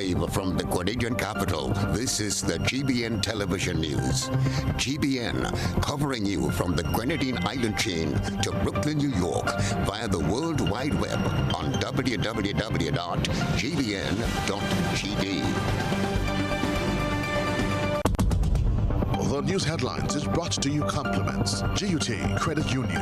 Live from the Grenadian capital, this is the GBN television news. GBN, covering you from the Grenadine Island chain to Brooklyn, New York, via the World Wide Web on www.gbn.gd. The news headlines is brought to you compliments GUT Credit Union.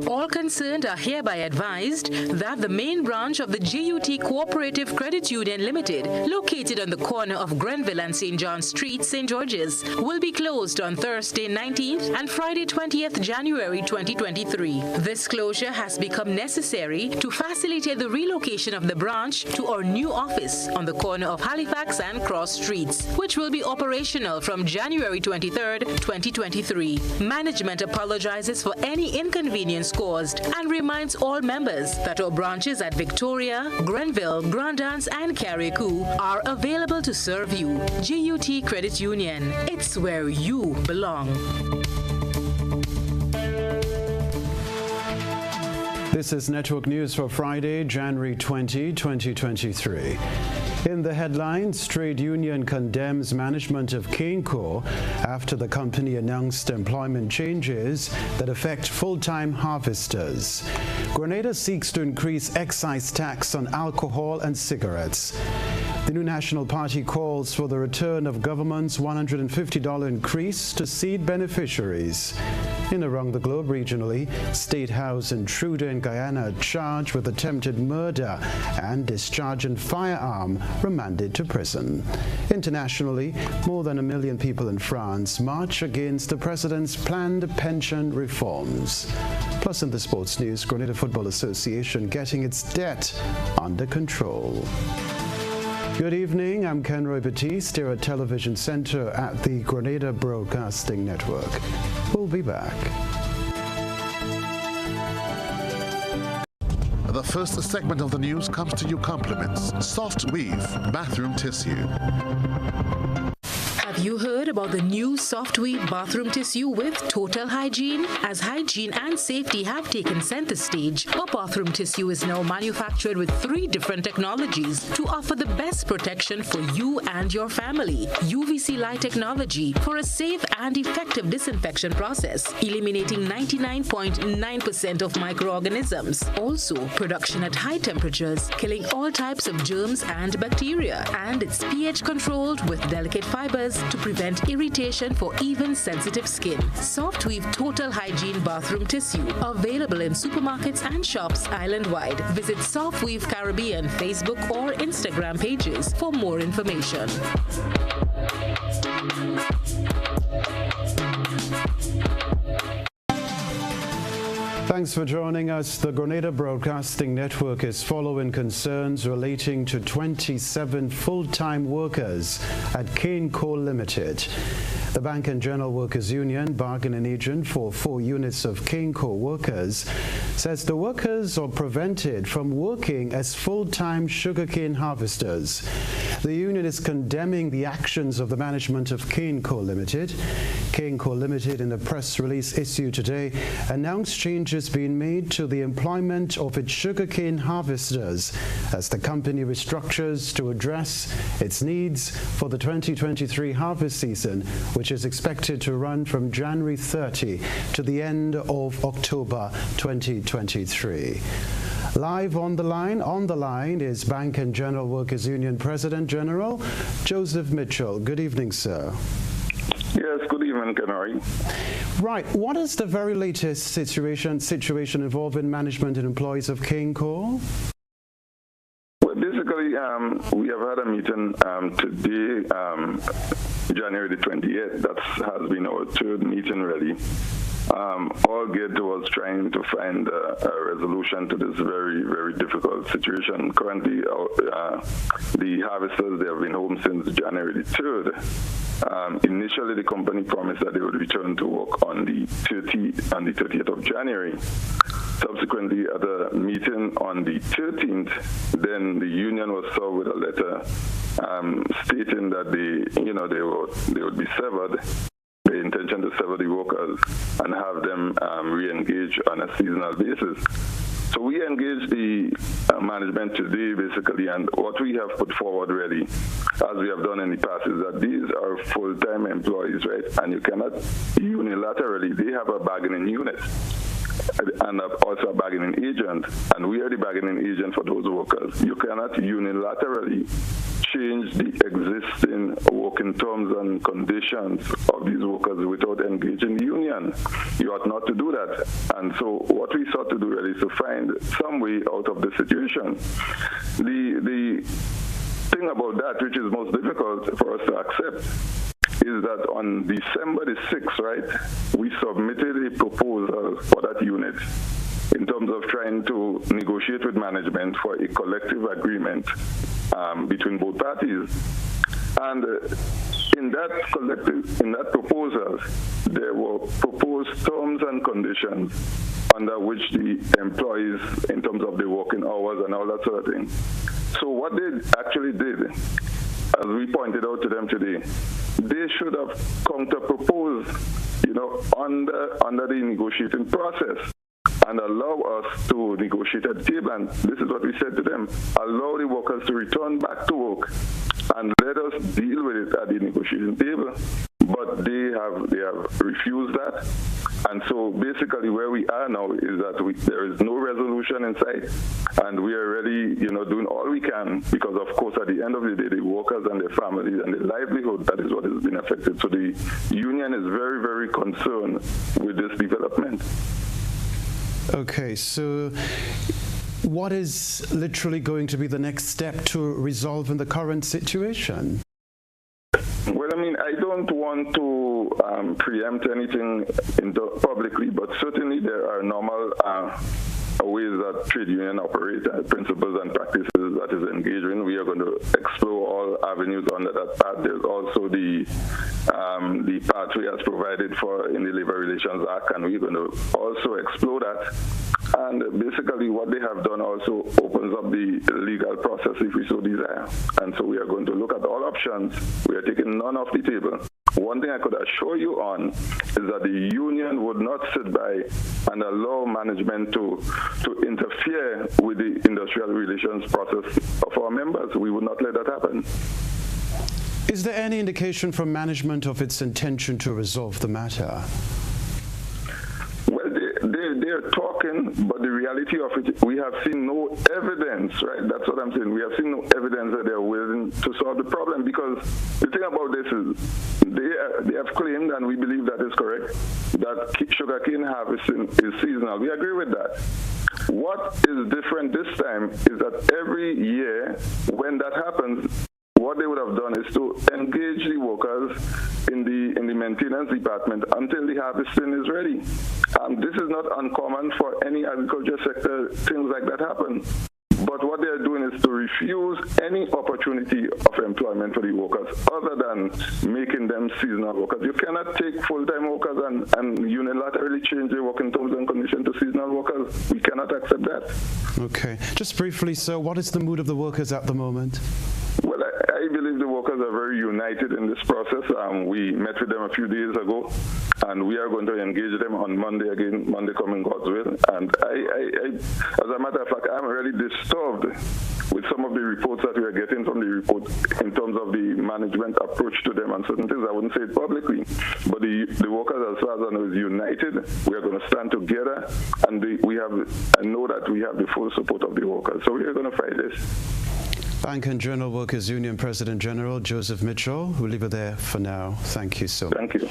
All concerned are hereby advised that the main branch of the GUT Cooperative Credit Union Limited, located on the corner of Grenville and St. John Street, St. George's, will be closed on Thursday 19th and Friday 20th January 2023. This closure has become necessary to facilitate the relocation of the branch to our new office on the corner of Halifax and Cross Streets, which will be operational from January 23rd, 2023. Management apologizes for any inconvenience caused and reminds all members that our branches at Victoria, Grenville, Grandance and Carriacou are available to serve you. GUT Credit Union, it's where you belong. This is Network News for Friday, January 20, 2023. In the headlines, trade union condemns management of Kenroy after the company announced employment changes that affect full-time harvesters. Grenada seeks to increase excise tax on alcohol and cigarettes. The New National Party calls for the return of government's $150 increase to seed beneficiaries. In around the globe regionally, State House intruder in Guyana charged with attempted murder and discharging firearm remanded to prison. Internationally, more than 1 million people in France march against the president's planned pension reforms. Plus, in the sports news, Grenada Football Association getting its debt under control. Good evening, I'm Kenroy Baptiste here at Television Center at the Grenada Broadcasting Network. We'll be back. The first segment of the news comes to you compliments Soft Weave Bathroom Tissue. Have you heard about the new Soft Weave bathroom tissue with total hygiene? As hygiene and safety have taken center stage, our bathroom tissue is now manufactured with 3 different technologies to offer the best protection for you and your family. UVC light technology for a safe and effective disinfection process, eliminating 99.9% of microorganisms. Also, production at high temperatures, killing all types of germs and bacteria. And it's pH controlled with delicate fibers to prevent irritation for even sensitive skin. Soft Weave Total Hygiene Bathroom Tissue, available in supermarkets and shops island-wide. Visit Soft Weave Caribbean Facebook or Instagram pages for more information. Thanks for joining us. The Grenada Broadcasting Network is following concerns relating to 27 full-time workers at Kenroy Limited. The Bank and General Workers Union, bargaining agent for 4 units of Kenroy workers, says the workers are prevented from working as full-time sugarcane harvesters. The union is condemning the actions of the management of Kenroy Limited. Kenroy Limited, in a press release issued today, announced changes being made to the employment of its sugarcane harvesters as the company restructures to address its needs for the 2023 harvest season, which is expected to run from January 30 to the end of October 2023. Live on the line is Bank and General Workers Union President General Joseph Mitchell. Good evening, sir. Yes, good evening, Kenroy. Right, what is the very latest situation involving management and employees of Kenroy? Well, basically, we have had a meeting today, January the 28th. That has been our 3rd meeting, really. All geared towards trying to find a resolution to this very, very difficult situation. Currently, the harvesters, they have been home since January the 3rd. Initially, the company promised that they would return to work on the 30th of January. Subsequently, at a meeting on the 13th, then the union was served with a letter stating that they would be severed the intention to sever the workers and have them re-engage on a seasonal basis. So we engaged the management today, basically, and what we have put forward, really, as we have done in the past, is that these are full-time employees, right? And you cannot unilaterally, they have a bargaining unit and also a bargaining agent, and we are the bargaining agent for those workers. You cannot unilaterally change the existing working terms and conditions of these workers without engaging the union. You ought not to do that. And so what we sought to do really is to find some way out of the situation. The thing about that, which is most difficult for us to accept, is that on December the 6th, right, we submitted a proposal for that unit in terms of trying to negotiate with management for a collective agreement between both parties. And in that proposal, there were proposed terms and conditions under which the employees, in terms of the working hours and all that sort of thing. So what they actually did, as we pointed out to them today, they should have counter-proposed, under the negotiating process, and allow us to negotiate at the table. And this is what we said to them: allow the workers to return back to work and let us deal with it at the negotiating table. But they have refused that. And so basically where we are now is that there is no resolution in sight, and we are really, doing all we can, because of course at the end of the day, the workers and their families and their livelihood, that is what has been affected. So the union is very, very concerned with this development. Okay, so what is literally going to be the next step to resolving the current situation? Well, I don't want to preempt anything publicly, but certainly there are normal ways that trade union operate, principles and practices that is engaged in. We are going to explore all avenues under that path. There's also the pathway as provided for in the Labor Relations Act, and we're going to also explore that. And basically what they have done also opens up the legal process if we so desire. And so we are going to look at all options. We are taking none off the table. One thing I could assure you on is that the union would not sit by and allow management to interfere with the industrial relations process of our members. We would not let that happen. Is there any indication from management of its intention to resolve the matter? They're talking, but the reality of it, we have seen no evidence, right? That's what I'm saying. We have seen no evidence that they're willing to solve the problem, because the thing about this is they have claimed, and we believe that is correct, that sugarcane harvesting is seasonal. We agree with that. What is different this time is that every year when that happens, what they would have done is to engage the workers in the maintenance department until the harvesting is ready. This is not uncommon for any agriculture sector. Things like that happen. But what they are doing is to refuse any opportunity of employment for the workers other than making them seasonal workers. You cannot take full-time workers and unilaterally change their working terms and conditions to seasonal workers. We cannot accept that. Okay. Just briefly, sir, what is the mood of the workers at the moment? Well, I believe the workers are very united in this process. We met with them a few days ago, and we are going to engage them on Monday again, Monday coming, God's will. And I, as a matter of fact, I'm really disturbed with some of the reports that we are getting from the report in terms of the management approach to them and certain things. I wouldn't say it publicly, but the workers, as far as I know, is united. We are going to stand together, and I know that we have the full support of the workers. So we are going to fight this. Bank and Journal Workers Union President General Joseph Mitchell. We'll leave it there for now. Thank you so much. Thank you.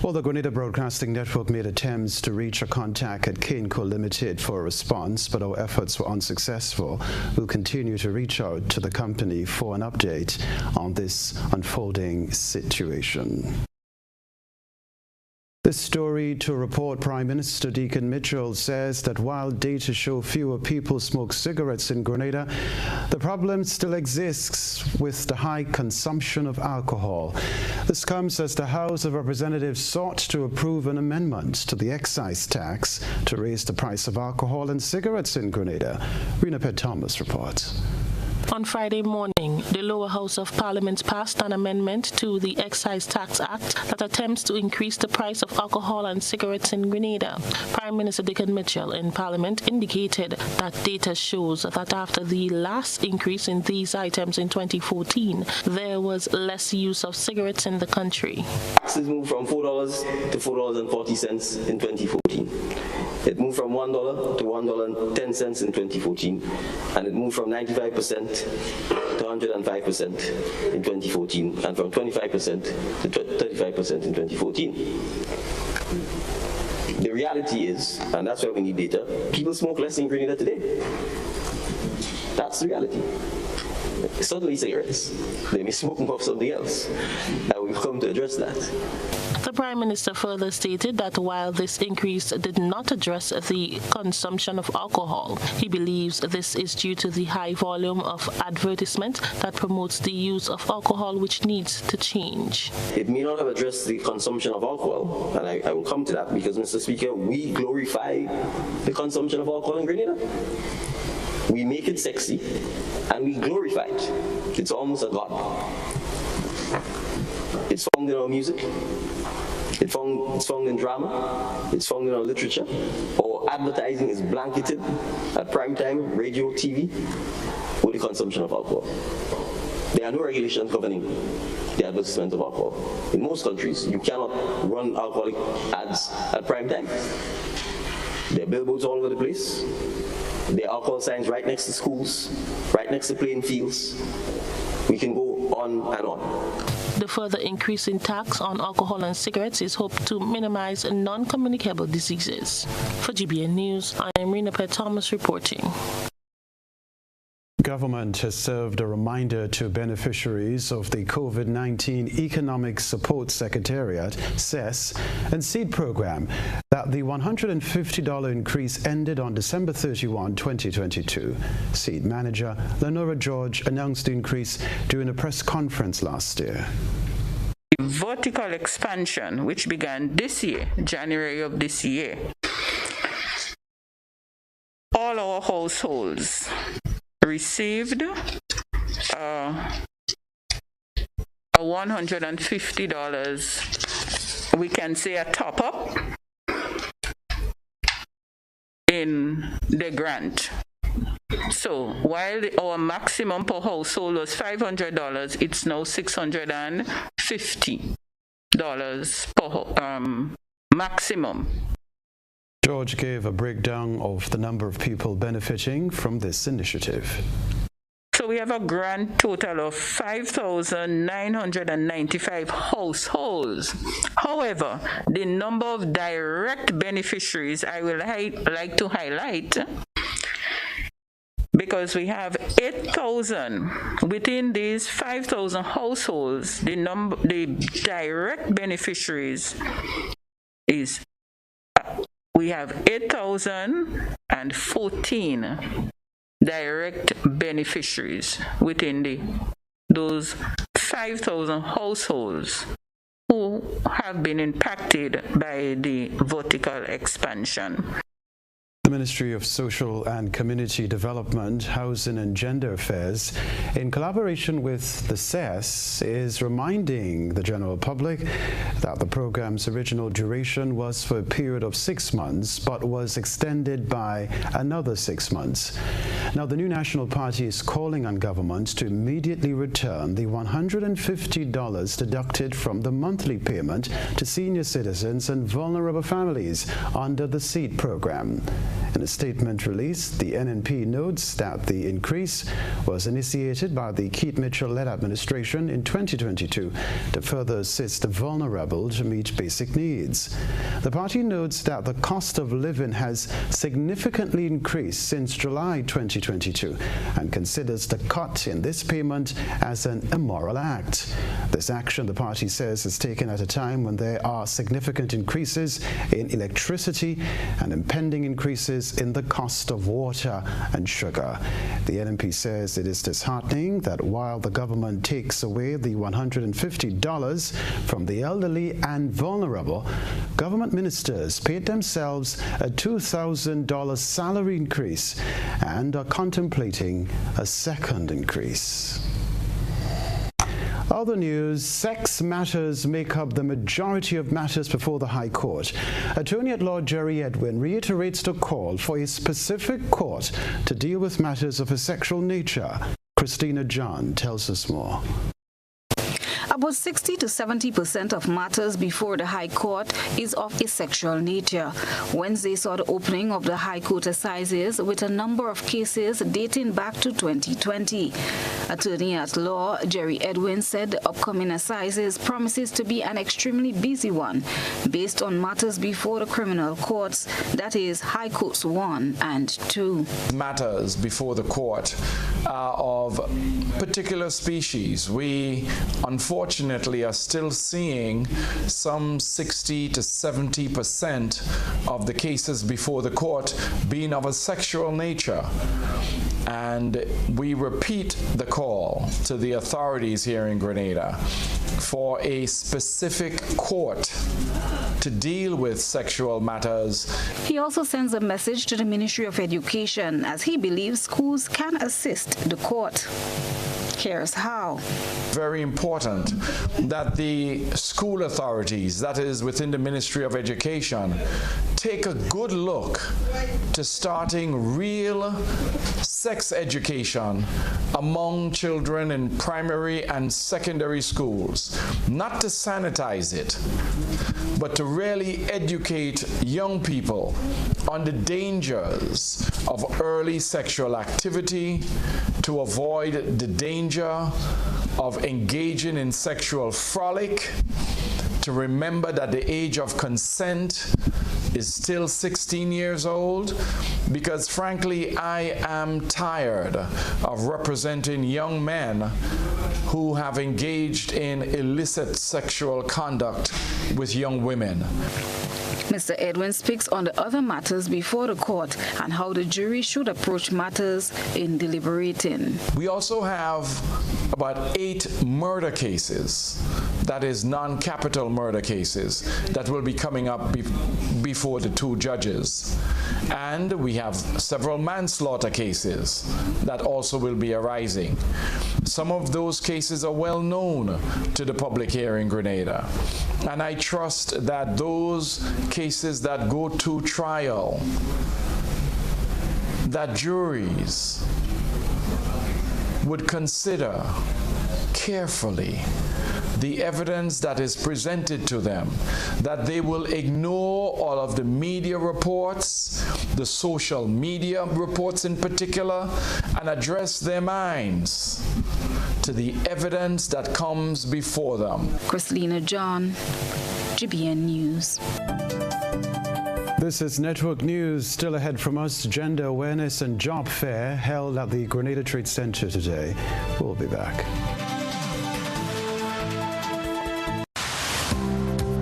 Well, the Grenada Broadcasting Network made attempts to reach a contact at Kenroy Limited for a response, but our efforts were unsuccessful. We'll continue to reach out to the company for an update on this unfolding situation. This story to report Prime Minister Deacon Mitchell says that while data show fewer people smoke cigarettes in Grenada, the problem still exists with the high consumption of alcohol. This comes as the House of Representatives sought to approve an amendment to the excise tax to raise the price of alcohol and cigarettes in Grenada. Rena Pett Thomas reports. On Friday morning, the lower house of Parliament passed an amendment to the Excise Tax Act that attempts to increase the price of alcohol and cigarettes in Grenada. Prime Minister Dickon Mitchell in Parliament indicated that data shows that after the last increase in these items in 2014, there was less use of cigarettes in the country. Taxes moved from $4 to $4.40 in 2014. It moved from $1 to $1.10 in 2014, and it moved from 95% to 105% in 2014, and from 25% to 35% in 2014. The reality is, and that's why we need data, people smoke less in Grenada today. That's the reality. Certainly cigarettes. They may smoke more of something else, and we've come to address that. The Prime Minister further stated that while this increase did not address the consumption of alcohol, he believes this is due to the high volume of advertisement that promotes the use of alcohol, which needs to change. It may not have addressed the consumption of alcohol, and I will come to that because, Mr. Speaker, we glorify the consumption of alcohol in Grenada. We make it sexy, and we glorify it. It's almost a god. It's found in our music. It's found in drama. It's found in our literature. Our advertising is blanketed at prime time, radio, TV, with the consumption of alcohol. There are no regulations governing the advertisement of alcohol. In most countries, you cannot run alcoholic ads at prime time. There are billboards all over the place. There are alcohol signs right next to schools, right next to playing fields. We can go on and on. The further increase in tax on alcohol and cigarettes is hoped to minimize non-communicable diseases. For GBN News, I am Rena Thomas reporting. Government has served a reminder to beneficiaries of the COVID-19 Economic Support Secretariat, CES, and SEED program that the $150 increase ended on December 31, 2022. SEED manager Lenora George announced the increase during a press conference last year. Vertical expansion, which began this year, January of this year, all our households received a $150, we can say a top-up in the grant. So while our maximum per household was $500, it's now $650 per maximum. George gave a breakdown of the number of people benefiting from this initiative. So we have a grand total of 5,995 households. However, the number of direct beneficiaries I will like to highlight, because we have 8,000 within these 5,000 households. The direct beneficiaries is we have 8,014 direct beneficiaries within those 5,000 households who have been impacted by the vertical expansion. The Ministry of Social and Community Development, Housing and Gender Affairs, in collaboration with the CES, is reminding the general public that the program's original duration was for a period of 6 months, but was extended by another 6 months. Now, the new National Party is calling on government to immediately return the $150 deducted from the monthly payment to senior citizens and vulnerable families under the SEED program. In a statement released, the NNP notes that the increase was initiated by the Keith Mitchell-led administration in 2022 to further assist the vulnerable to meet basic needs. The party notes that the cost of living has significantly increased since July 2022 and considers the cut in this payment as an immoral act. This action, the party says, is taken at a time when there are significant increases in electricity and impending increases increases in the cost of water and sugar. The NMP says it is disheartening that while the government takes away the $150 from the elderly and vulnerable, government ministers paid themselves a $2,000 salary increase and are contemplating a second increase. Other news, sex matters make up the majority of matters before the High Court. Attorney at Law Jerry Edwin reiterates the call for a specific court to deal with matters of a sexual nature. Christina John tells us more. About 60 to 70% of matters before the High Court is of a sexual nature. Wednesday saw the opening of the High Court Assizes with a number of cases dating back to 2020. Attorney at Law Jerry Edwin said the upcoming Assizes promises to be an extremely busy one based on matters before the criminal courts, that is High Courts 1 and 2. Matters before the court are of particular species. We unfortunately are still seeing some 60 to 70% of the cases before the court being of a sexual nature. And we repeat the call to the authorities here in Grenada for a specific court to deal with sexual matters. He also sends a message to the Ministry of Education as he believes schools can assist the court. Here's how. Very important that the school authorities, that is within the Ministry of Education, take a good look to starting real sex education among children in primary and secondary schools. Not to sanitize it, but to really educate young people on the dangers of early sexual activity, to avoid the danger of engaging in sexual frolic, to remember that the age of consent is still 16 years old, because frankly, I am tired of representing young men who have engaged in illicit sexual conduct with young women. Mr. Edwin speaks on the other matters before the court and how the jury should approach matters in deliberating. We also have about 8 murder cases, that is non-capital murder cases, that will be coming up before the 2 judges. And we have several manslaughter cases that also will be arising. Some of those cases are well known to the public here in Grenada. And I trust that those cases that go to trial, that juries would consider carefully the evidence that is presented to them, that they will ignore all of the media reports, the social media reports in particular, and address their minds to the evidence that comes before them. Christina John, GBN News. This is Network News. Still ahead from us, Gender Awareness and Job Fair held at the Grenada Trade Center today. We'll be back.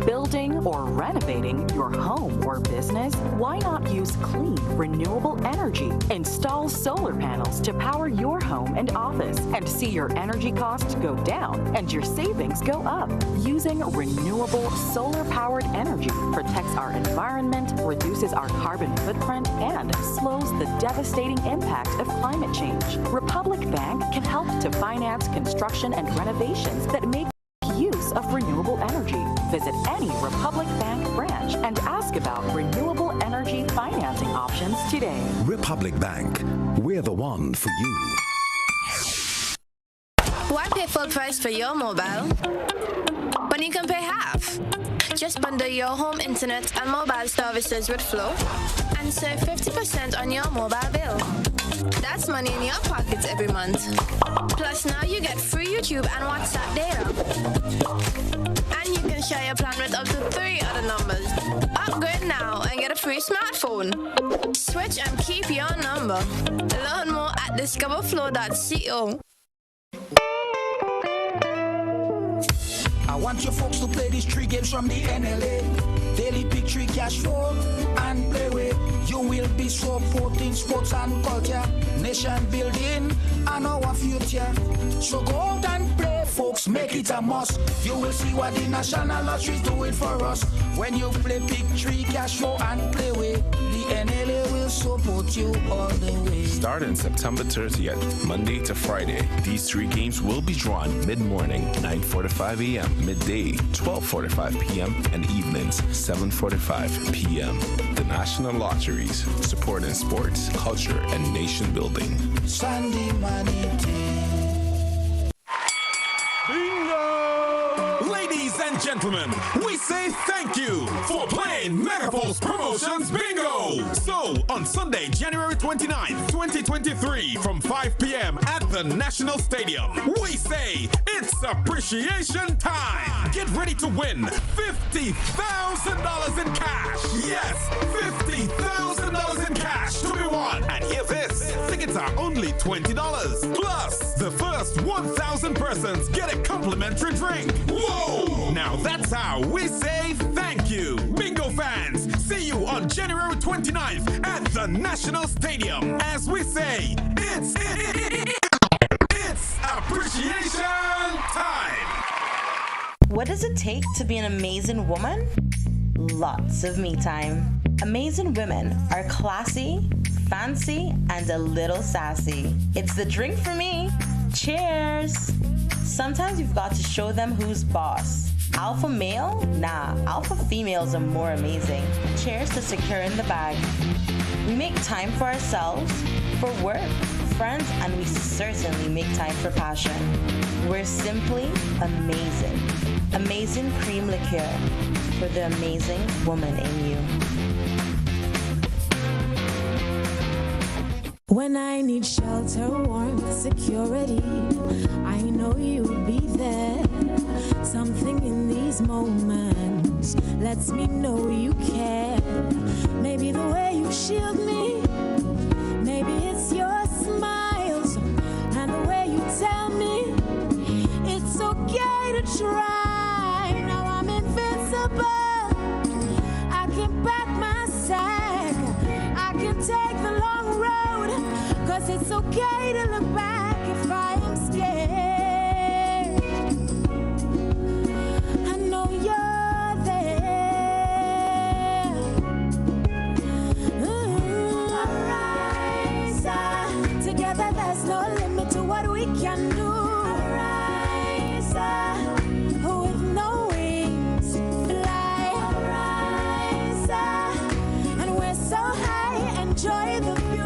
Building or renovating your home or business? Why not use clean, renewable energy? Install solar panels to power your home and office and see your energy costs go down and your savings go up. Using renewable solar-powered energy protects our environment, reduces our carbon footprint, and slows the devastating impact of climate change. Republic Bank can help to finance construction and renovations that make use of renewable energy. Visit any Republic Bank branch and ask about renewable energy financing options today. Republic Bank, we're the one for you. Why pay full price for your mobile when you can pay half? Just bundle your home internet and mobile services with Flow and save 50% on your mobile bill. That's money in your pockets every month. Plus now you get free YouTube and WhatsApp data. And you can share your plan with up to 3 other numbers. Upgrade now and get a free smartphone. Switch and keep your number. Learn more at discoverflow.co. I want you folks to play these 3 games from the NLA. Daily pick 3 cash flow and play with You will be supporting sports and culture, nation building, and our future. So go out and play, folks, make it a must. You will see what the National Lottery is doing for us. When you play Pick 3, Cash 4, and Play Way, the NLA will support you all the way. Starting September 30th, Monday to Friday, these 3 games will be drawn mid-morning, 9:45 a.m., midday, 12:45 p.m., and evenings, 7:45 p.m. The National Lotteries, supporting sports, culture, and nation building. Sunday money Bingo! Ladies and gentlemen, we say thank you for playing Megapulse Promotions Bingo! So, on Sunday, January 29th, 2023, from 5 p.m. at the National Stadium, we say it's appreciation time! Get ready to win $50,000 in cash! Yes, $50,000 in cash to be won! And hear this, tickets are only $20. Plus, the first 1,000 persons get a complimentary drink. Whoa! Now that's how we say thank you. Bingo fans, see you on January 29th at the National Stadium as we say it's appreciation time. What does it take to be an amazing woman? Lots of me time. Amazing women are classy, fancy, and a little sassy. It's the drink for me. Cheers! Sometimes you've got to show them who's boss. Alpha male? Nah, alpha females are more amazing. Cheers to securing the bag. We make time for ourselves, for work, friends, and we certainly make time for passion. We're simply amazing. Amazing cream liqueur for the amazing woman in you. When I need shelter, warmth, security, I know you'll be there. Something in these moments lets me know you care. Maybe the way you shield me, maybe it's your smiles and the way you tell me it's okay to try. Now I'm invincible. I can pack my sack. I can take the long road, 'cause it's okay to look back if I am scared. I know you're there. Arise, together there's no limit to what we can do. Arise, with no wings, fly. Arise, and we're so high, enjoy the view.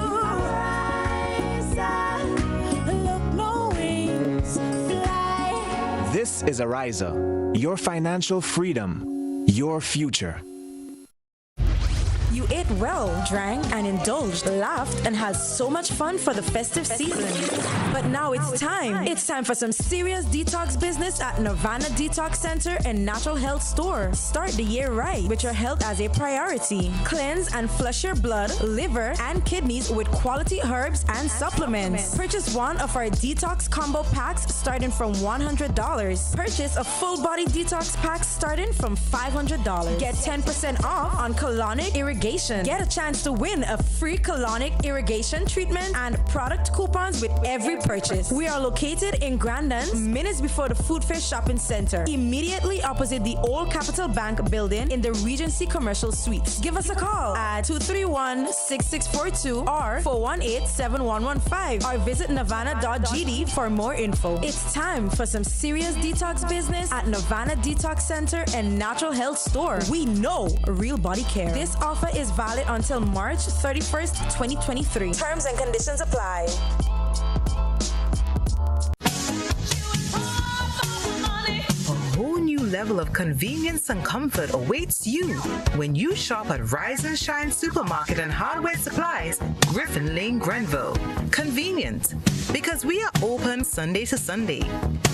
This is Ariza, your financial freedom, your future. You ate well, drank and indulged, laughed and had so much fun for the festive season. But now it's time. It's time for some serious detox business at Nirvana Detox Center and Natural Health Store. Start the year right with your health as a priority. Cleanse and flush your blood, liver, and kidneys with quality herbs and supplements. Purchase one of our detox combo packs starting from $100. Purchase a full body detox pack starting from $500. Get 10% off on colonic irrigation. Get a chance to win a free colonic irrigation treatment and product coupons with every purchase. We are located in Grandin, minutes before the Food Fair Shopping Center, immediately opposite the old Capital Bank building in the Regency Commercial Suites. Give us a call at 231-6642 or 418-7115 or visit nirvana.gd for more info. It's time for some serious detox business at Nirvana Detox Center and Natural Health Store. We know real body care. This offer is valid until March 31st, 2023. Terms and conditions apply. A whole new level of convenience and comfort awaits you when you shop at Rise and Shine Supermarket and Hardware Supplies, Griffin Lane, Grenville. Convenient, because we are open Sunday to Sunday.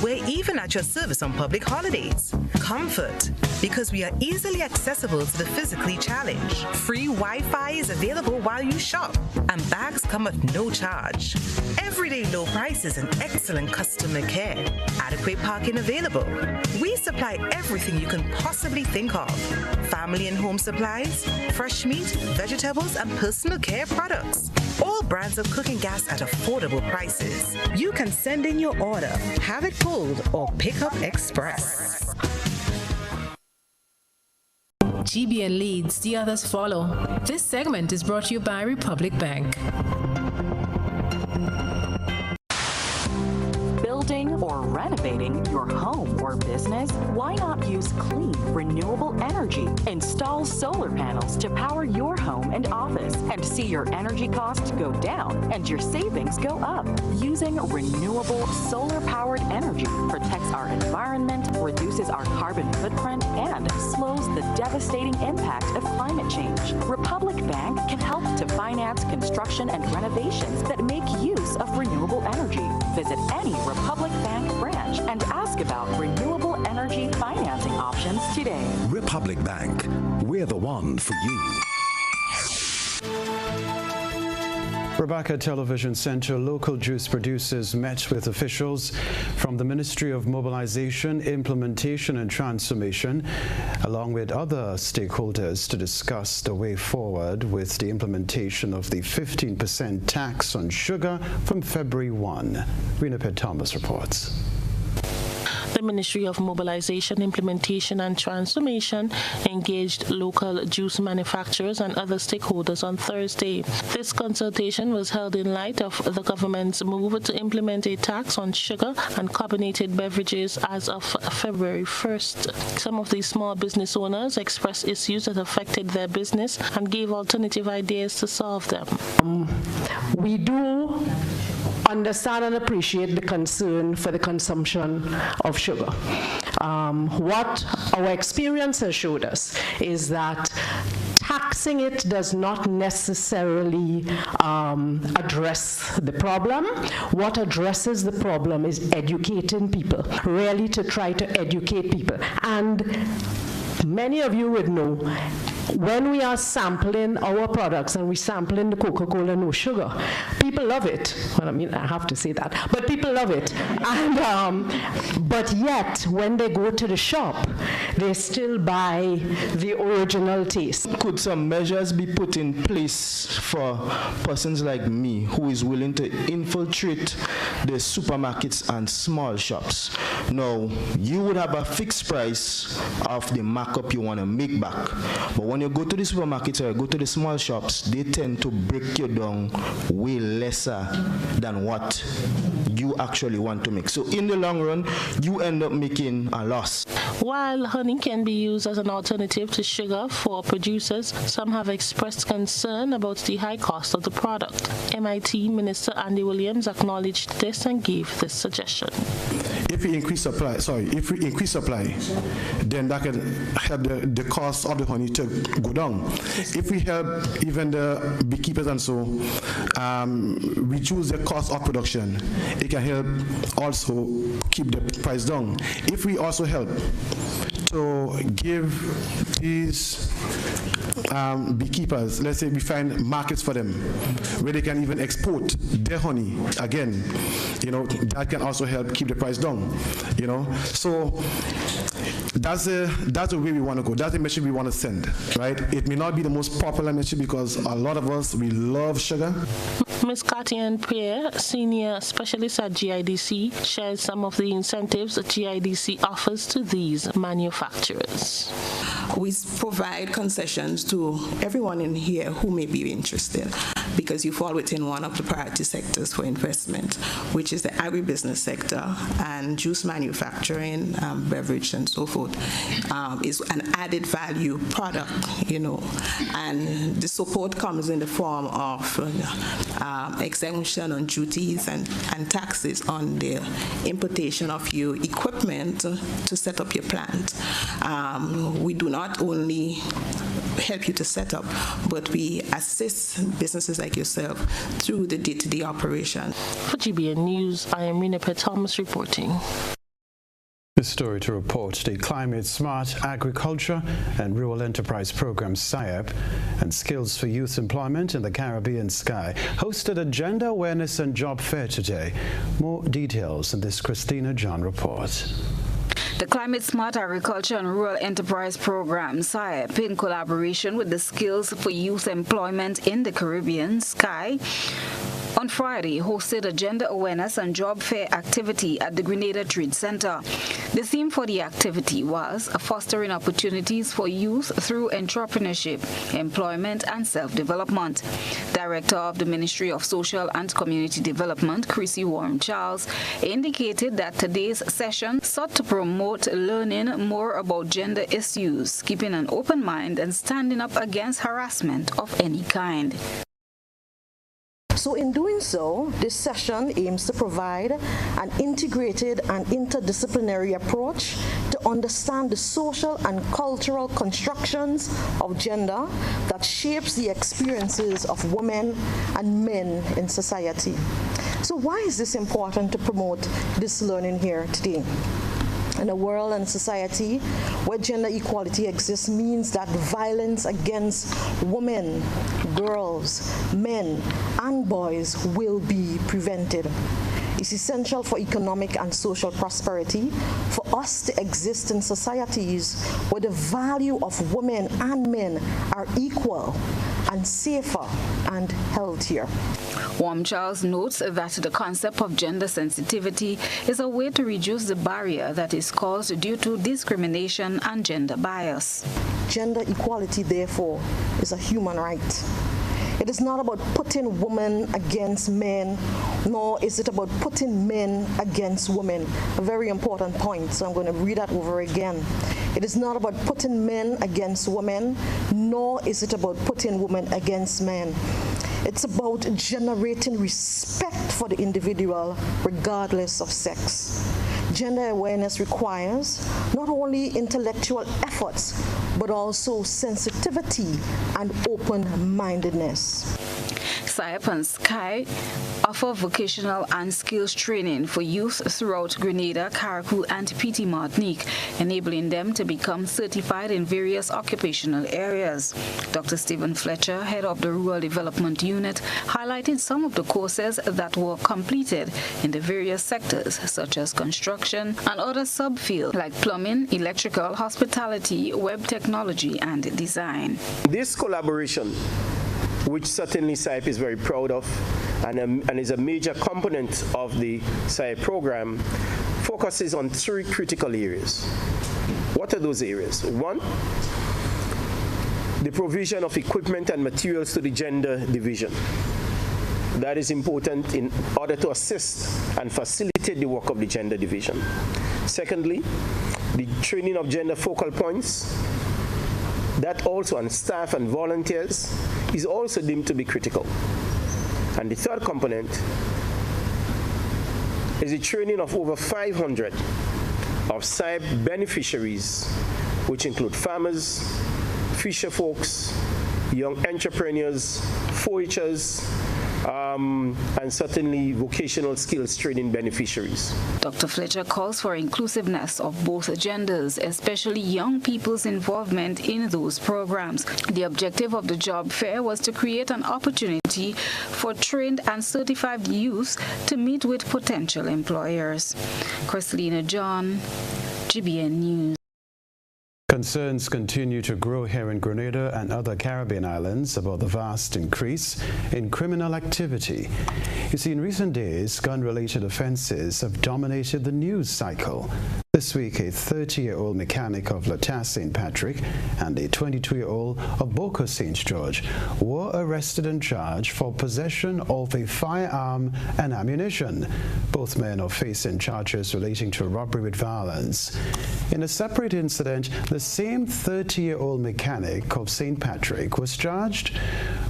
We're even at your service on public holidays. Comfort, because we are easily accessible to the physically challenged. Free Wi-Fi is available while you shop, and bags come at no charge. Everyday low prices and excellent customer care. Adequate parking available. We supply everything you can possibly think of. Family and home supplies, fresh meat, vegetables, and personal care products. All brands of cooking gas at affordable prices. You can send in your order, have it pulled, or pick up express. GBN leads, the others follow. This segment is brought to you by Republic Bank. Building or renovating your home or business? Why not use clean, renewable energy? Install solar panels to power your home and office and see your energy costs go down and your savings go up. Using renewable solar-powered energy protects our environment, reduces our carbon footprint, and slows the devastating impact of climate change. Republic Bank can help to finance construction and renovations that make use of renewable energy. Visit any Republic Bank branch and ask about renewable energy financing options today. Republic Bank, we're the one for you. Rebecca Television Center local juice producers met with officials from the Ministry of Mobilization, Implementation and Transformation, along with other stakeholders to discuss the way forward with the implementation of the 15% tax on sugar from February 1. Renapet Thomas reports. The Ministry of Mobilization, Implementation and Transformation engaged local juice manufacturers and other stakeholders on Thursday. This consultation was held in light of the government's move to implement a tax on sugar and carbonated beverages as of February 1st. Some of these small business owners expressed issues that affected their business and gave alternative ideas to solve them. We do understand and appreciate the concern for the consumption of sugar. What our experience has showed us is that taxing it does not necessarily address the problem. What addresses the problem is educating people, really to try to educate people. And many of you would know, when we are sampling our products and we're sampling the Coca-Cola no sugar, people love it. Well, I mean, I have to say that, but people love it. And but yet, when they go to the shop, they still buy the original taste. Could some measures be put in place for persons like me who is willing to infiltrate the supermarkets and small shops? Now, you would have a fixed price of the markup you want to make back, but when you go to the supermarkets or you go to the small shops, they tend to break you down way lesser than what you actually want to make. So in the long run, you end up making a loss. While honey can be used as an alternative to sugar for producers, some have expressed concern about the high cost of the product. MIT Minister Andy Williams acknowledged this and gave this suggestion. If we increase supply, then that can help the cost of the honey to go down. If we help even the beekeepers and so reduce the cost of production, it can help also keep the price down. If we also help to give these beekeepers, let's say we find markets for them where they can even export their honey again, that can also help keep the price down, So that's the way we want to go. That's the message we want to send, right? It may not be the most popular message because a lot of us, we love sugar. Ms. Katian Prier, Senior Specialist at GIDC, shares some of the incentives GIDC offers to these manufacturers. We provide concessions to everyone in here who may be interested, because you fall within one of the priority sectors for investment, which is the agribusiness sector, and juice manufacturing, beverage and so forth, is an added value product, and the support comes in the form of exemption on duties and taxes on the importation of your equipment to set up your plant. We do not only help you to set up, but we assist businesses like yourself through the day-to-day operation. For GBN News, I am Renapet Thomas reporting. This story to report: the Climate Smart Agriculture and Rural Enterprise Program SIAP and Skills for Youth Employment in the Caribbean Sky hosted a gender awareness and job fair today. More details in this Christina John report. The Climate Smart Agriculture and Rural Enterprise Program, SIAP, in collaboration with the Skills for Youth Employment in the Caribbean Sky, on Friday hosted a gender awareness and job fair activity at the Grenada Trade Center. The theme for the activity was fostering opportunities for youth through entrepreneurship, employment, and self-development. Director of the Ministry of Social and Community Development, Chrissy Warren Charles, indicated that today's session sought to promote learning more about gender issues, keeping an open mind and standing up against harassment of any kind. So in doing so, this session aims to provide an integrated and interdisciplinary approach to understand the social and cultural constructions of gender that shapes the experiences of women and men in society. So why is this important to promote this learning here today? In a world and society where gender equality exists means that violence against women, girls, men, and boys will be prevented. It's essential for economic and social prosperity for us to exist in societies where the value of women and men are equal and safer and healthier. Warm Charles notes that the concept of gender sensitivity is a way to reduce the barrier that is caused due to discrimination and gender bias. Gender equality, therefore, is a human right. It is not about putting women against men, nor is it about putting men against women. A very important point, so I'm going to read that over again. It is not about putting men against women, nor is it about putting women against men. It's about generating respect for the individual, regardless of sex. Gender awareness requires not only intellectual efforts, but also sensitivity and open-mindedness. SIAP and Sky offer vocational and skills training for youth throughout Grenada, Carriacou, and Petite Martinique, enabling them to become certified in various occupational areas. Dr. Stephen Fletcher, head of the Rural Development Unit, highlighted some of the courses that were completed in the various sectors, such as construction and other subfields like plumbing, electrical, hospitality, web technology, and design. This collaboration, which certainly SIAP is very proud of and is a major component of the SIAP program, focuses on three critical areas. What are those areas? One, the provision of equipment and materials to the gender division. That is important in order to assist and facilitate the work of the gender division. Secondly, the training of gender focal points. That also on staff and volunteers is also deemed to be critical. And the third component is the training of over 500 of SIAP beneficiaries, which include farmers, fisher folks, young entrepreneurs, foragers, and certainly vocational skills training beneficiaries. Dr. Fletcher calls for inclusiveness of both genders, especially young people's involvement in those programs. The objective of the job fair was to create an opportunity for trained and certified youth to meet with potential employers. Christina John, GBN News. Concerns continue to grow here in Grenada and other Caribbean islands about the vast increase in criminal activity. You see, in recent days, gun-related offences have dominated the news cycle. This week, a 30-year-old mechanic of Latas St. Patrick and a 22-year-old of Boca St. George were arrested and charged for possession of a firearm and ammunition. Both men are facing charges relating to robbery with violence. In a separate incident, the same 30-year-old mechanic of St. Patrick was charged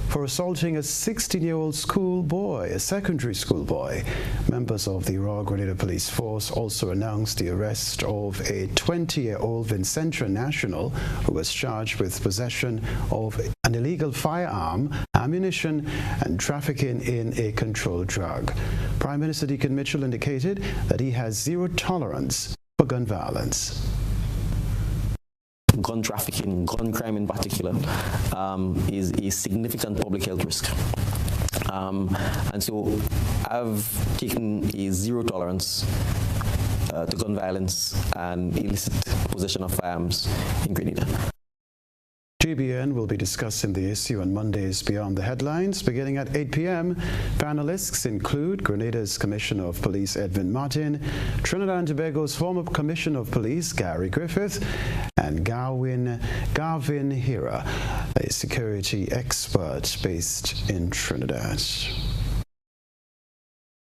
for assaulting a 16-year-old schoolboy, a secondary school boy. Members of the Royal Grenada Police Force also announced the arrest of a 20-year-old Vincentian national who was charged with possession of an illegal firearm, ammunition, and trafficking in a controlled drug. Prime Minister Deacon Mitchell indicated that he has zero tolerance for gun violence. Gun trafficking, gun crime in particular, is a significant public health risk. And so I've taken a zero tolerance to gun violence and illicit possession of firearms in Grenada. GBN will be discussing the issue on Mondays Beyond the Headlines, beginning at 8 p.m. Panelists include Grenada's Commissioner of Police Edwin Martin, Trinidad and Tobago's former Commissioner of Police Gary Griffith, and Garvin Hira, a security expert based in Trinidad.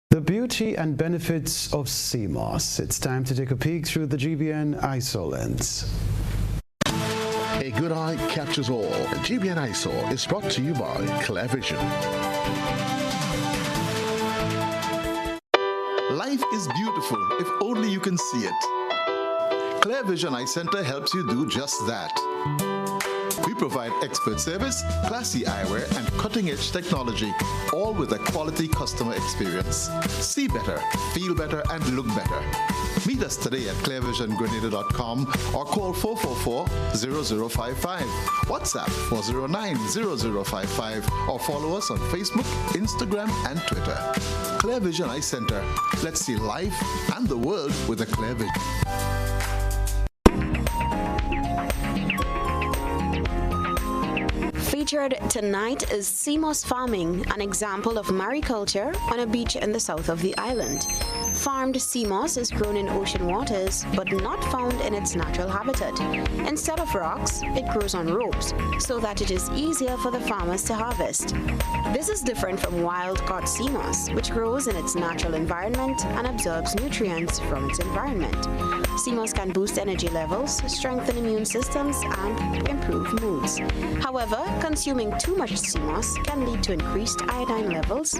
The beauty and benefits of CMOS. It's time to take a peek through the GBN ISO lens. A good eye captures all. GBN ISO is brought to you by ClearVision. Life is beautiful if only you can see it. ClearVision Eye Center helps you do just that. We provide expert service, classy eyewear, and cutting-edge technology, all with a quality customer experience. See better, feel better, and look better. Meet us today at clearvisiongrenada.com or call 444-0055, WhatsApp 409-0055, or follow us on Facebook, Instagram, and Twitter. ClearVision Eye Center. Let's see life and the world with a clear vision. Featured tonight is CMOS farming, an example of mariculture on a beach in the south of the island. Farmed CMOS is grown in ocean waters, but not found in its natural habitat. Instead of rocks, it grows on ropes, so that it is easier for the farmers to harvest. This is different from wild-caught CMOS, which grows in its natural environment and absorbs nutrients from its environment. CMOS can boost energy levels, strengthen immune systems, and improve moods. However, consuming too much CMOS can lead to increased iodine levels,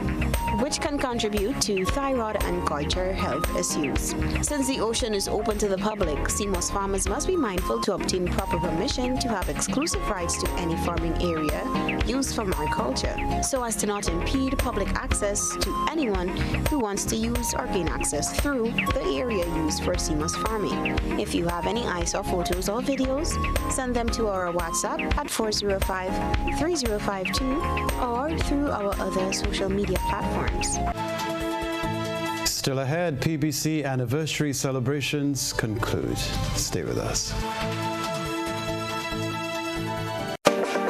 which can contribute to thyroid and goiter health issues. Since the ocean is open to the public, CMOS farmers must be mindful to obtain proper permission to have exclusive rights to any farming area used for mariculture, so as to not impede public access to anyone who wants to use or gain access through the area used for CMOS farming. If you have any ISO photos or videos, send them to our WhatsApp at 405-3052 or through our other social media platforms. Still ahead, PBC anniversary celebrations conclude. Stay with us.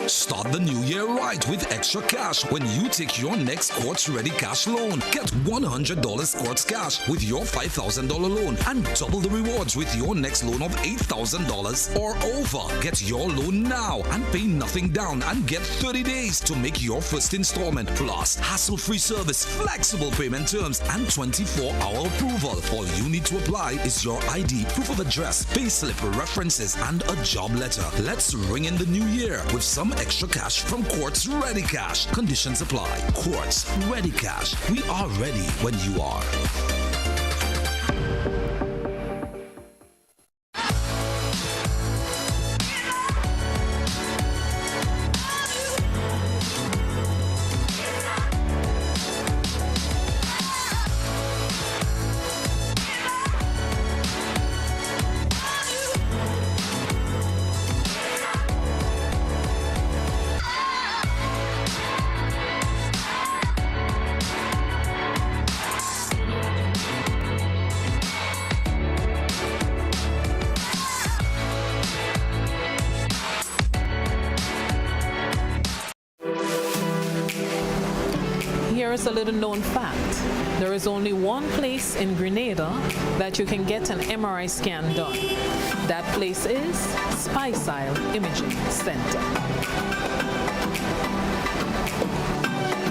Start the new year right with extra cash when you take your next Quartz Ready Cash loan. Get $100 Quartz Cash with your $5,000 loan and double the rewards with your next loan of $8,000 or over. Get your loan now and pay nothing down and get 30 days to make your first installment. Plus, hassle-free service, flexible payment terms, and 24-hour approval. All you need to apply is your ID, proof of address, payslip, references, and a job letter. Let's ring in the new year with some extra cash from Quartz Ready Cash. Conditions apply. Quartz Ready Cash. We are ready when you are. Here's a little known fact. There is only one place in Grenada that you can get an MRI scan done. That place is Spicile Imaging Center.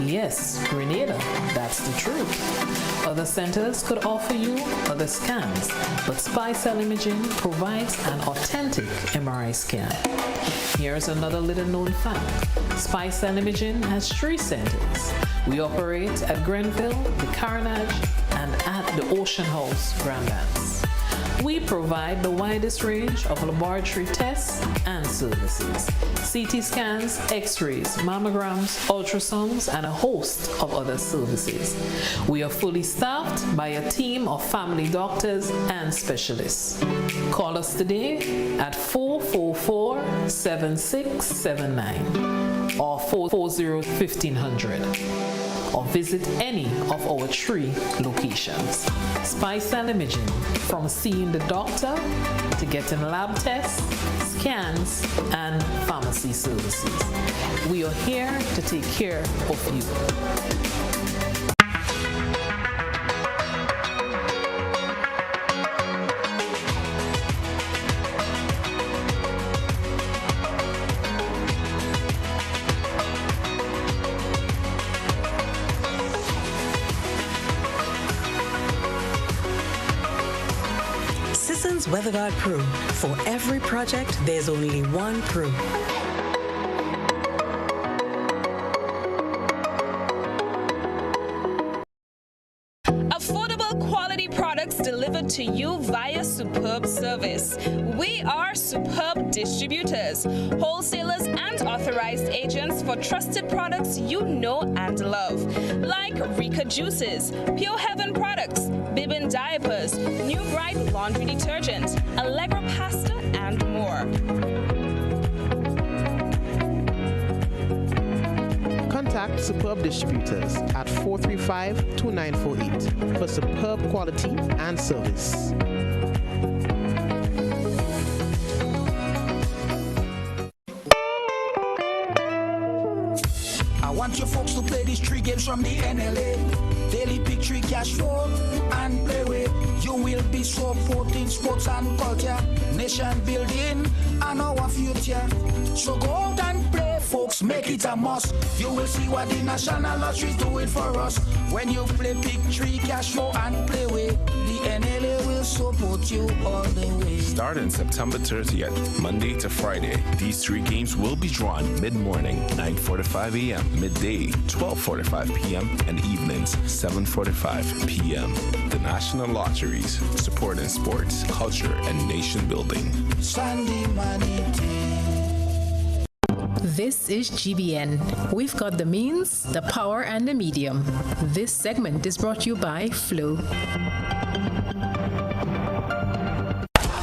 Yes, Grenada, that's the truth. Other centers could offer you other scans, but Spicile Imaging provides an authentic MRI scan. Here's another little known fact. Spicile Imaging has 3 centers. We operate at Grenville, the Carnage, and at the Ocean House, Grand Banks. We provide the widest range of laboratory tests and services. CT scans, x-rays, mammograms, ultrasounds, and a host of other services. We are fully staffed by a team of family doctors and specialists. Call us today at 444-7679 or 440-1500 or visit any of our 3 locations. Spice Cell Imaging, from seeing the doctor to getting lab tests, scans, and pharmacy services. We are here to take care of you. WeatherGuard Pro. For every project, there's only one Pro. Affordable quality products delivered to you via Superb Service. We are Superb Distributors, wholesalers and authorized agents for trusted products you know and love, like Rika Juices, Pure Heaven products, Bibin diapers, New Bright laundry detergent, Allegra pasta, and more. Contact Superb Distributors at 435-2948 for superb quality and service. I want you folks to play these 3 games from the NLA. Daily pick 3 cash flow and play with. You will be supporting sports and culture, nation building and our future. So go out and play, folks, make it a must. You will see what the National Lottery is doing for us. When you play pick 3 cash flow and play with, the NLA will support you all the way. Starting September 30th, Monday to Friday, these 3 games will be drawn mid-morning, 9:45 a.m., midday, 12:45 p.m., and evenings, 7:45 p.m. The National Lotteries, supporting sports, culture, and nation building. Sunday money. This is GBN. We've got the means, the power, and the medium. This segment is brought to you by Flow.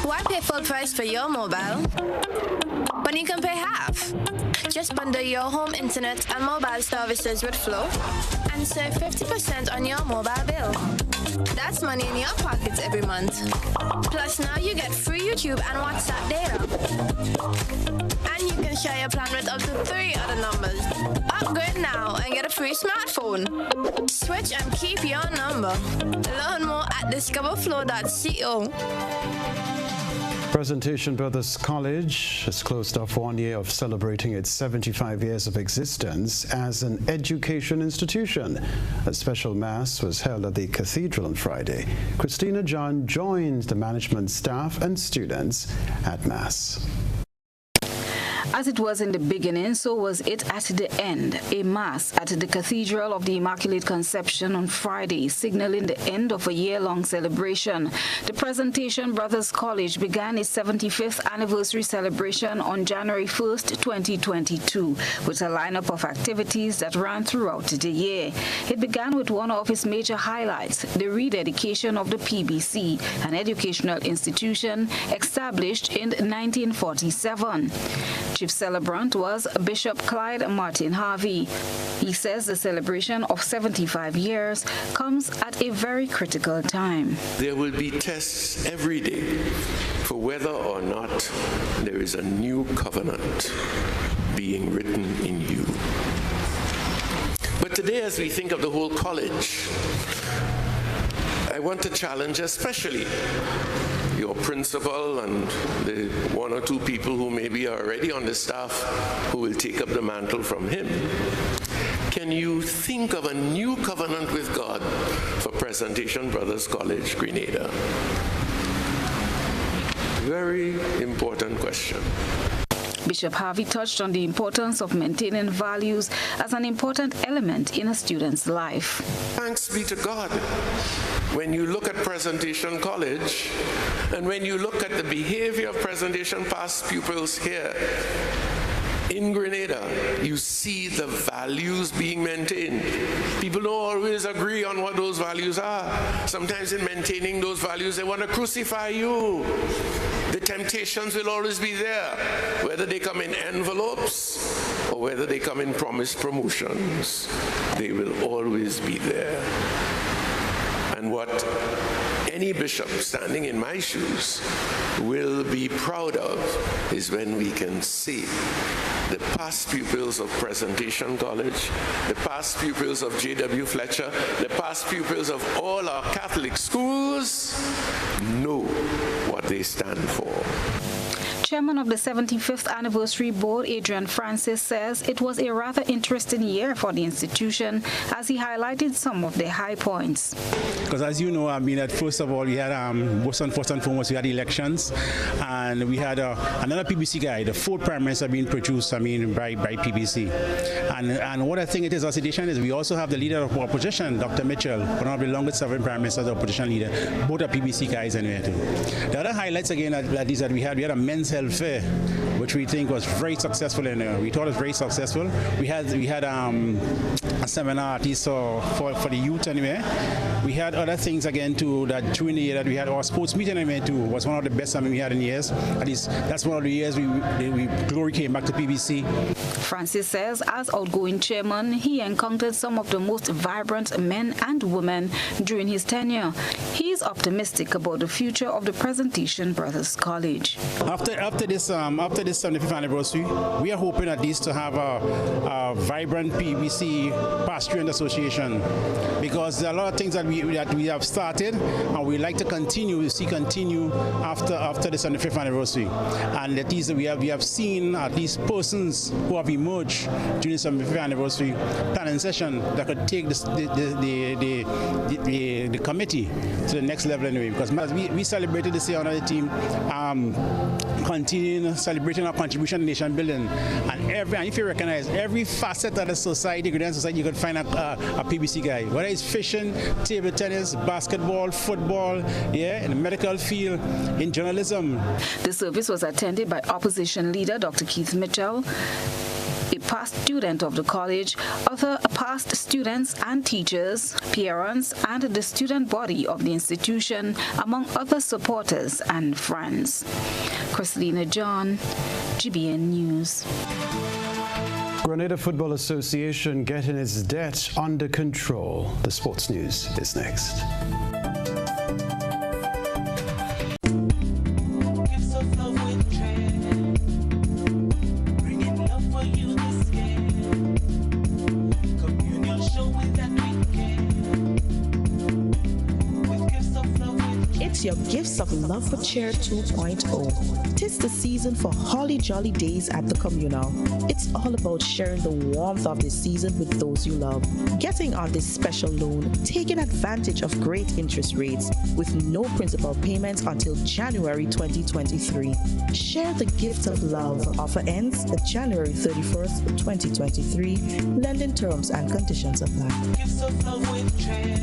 Why pay full price for your mobile when you can pay half? Just bundle your home internet and mobile services with Flow and save 50% on your mobile bill. That's money in your pockets every month. Plus now you get free YouTube and WhatsApp data. And you can share your plan with up to 3 other numbers. Upgrade now and get a free smartphone. Switch and keep your number. Learn more at discoverflow.co. Presentation Brothers College has closed off 1 year of celebrating its 75 years of existence as an education institution. A special mass was held at the cathedral on Friday. Christina John joined the management staff and students at mass. As it was in the beginning, so was it at the end. A mass at the Cathedral of the Immaculate Conception on Friday, signaling the end of a year-long celebration. The Presentation Brothers College began its 75th anniversary celebration on January 1st, 2022, with a lineup of activities that ran throughout the year. It began with one of its major highlights, the rededication of the PBC, an educational institution established in 1947. Chief celebrant was Bishop Clyde Martin Harvey. He says the celebration of 75 years comes at a very critical time. There will be tests every day for whether or not there is a new covenant being written in you. But today, as we think of the whole college, I want to challenge especially your principal and the 1 or 2 people who maybe are already on the staff who will take up the mantle from him. Can you think of a new covenant with God for Presentation Brothers College, Grenada? Very important question. Bishop Harvey touched on the importance of maintaining values as an important element in a student's life. Thanks be to God when you look at Presentation College, and when you look at the behavior of Presentation past pupils here in Grenada, you see the values being maintained. People don't always agree on what those values are. Sometimes in maintaining those values, they want to crucify you. The temptations will always be there, whether they come in envelopes or whether they come in promised promotions. They will always be there. And what any bishop standing in my shoes will be proud of is when we can see the past pupils of Presentation College, the past pupils of J.W. Fletcher, the past pupils of all our Catholic schools know what they stand for. Chairman of the 75th Anniversary Board, Adrian Francis, says it was a rather interesting year for the institution as he highlighted some of the high points. Because as you know, first of all, we had, first and foremost, we had elections, and we had another PBC guy, the fourth Prime Minister being produced, by PBC. And what I think it is, as edition is, we also have the leader of opposition, Dr. Mitchell, one of the longest serving Prime Minister, the opposition leader. Both are PBC guys anyway too. The other highlights again that is that we had a men's health fair, which we think was very successful, and we thought it was very successful. We had a seminar at least for the youth anyway. We had other things again too that during the year that we had our sports meeting anyway too was one of the best we had in years. At least that's one of the years we glory came back to PBC. Francis says as outgoing chairman, he encountered some of the most vibrant men and women during his tenure. He is optimistic about the future of the Presentation Brothers College. After this 75th anniversary, we are hoping at least to have a vibrant PBC past student association, because there are a lot of things that we have started and we like to continue after the 75th anniversary. And at least we have seen at least persons who have emerged during the 75th anniversary planning session that could take the committee to the next level anyway. Because we celebrated this year on the team, continuing celebrating our contribution to nation building, and if you recognize every facet of the society, Grenadian society, you could find a PBC guy, whether it's fishing, table tennis, basketball, football, in the medical field, in journalism. The service was attended by opposition leader Dr. Keith Mitchell, a past student of the college, other past students and teachers, parents, and the student body of the institution, among other supporters and friends. Christina John, GBN News. Grenada Football Association getting its debt under control. The sports news is next. Your Gifts of Love for Cheer 2.0. 'Tis the season for holly jolly days at the communal. It's all about sharing the warmth of this season with those you love. Getting on this special loan, taking advantage of great interest rates with no principal payments until January 2023. Share the Gift of Love. Offer ends January 31st, 2023. Lending terms and conditions apply. Gifts of Love with Cheer.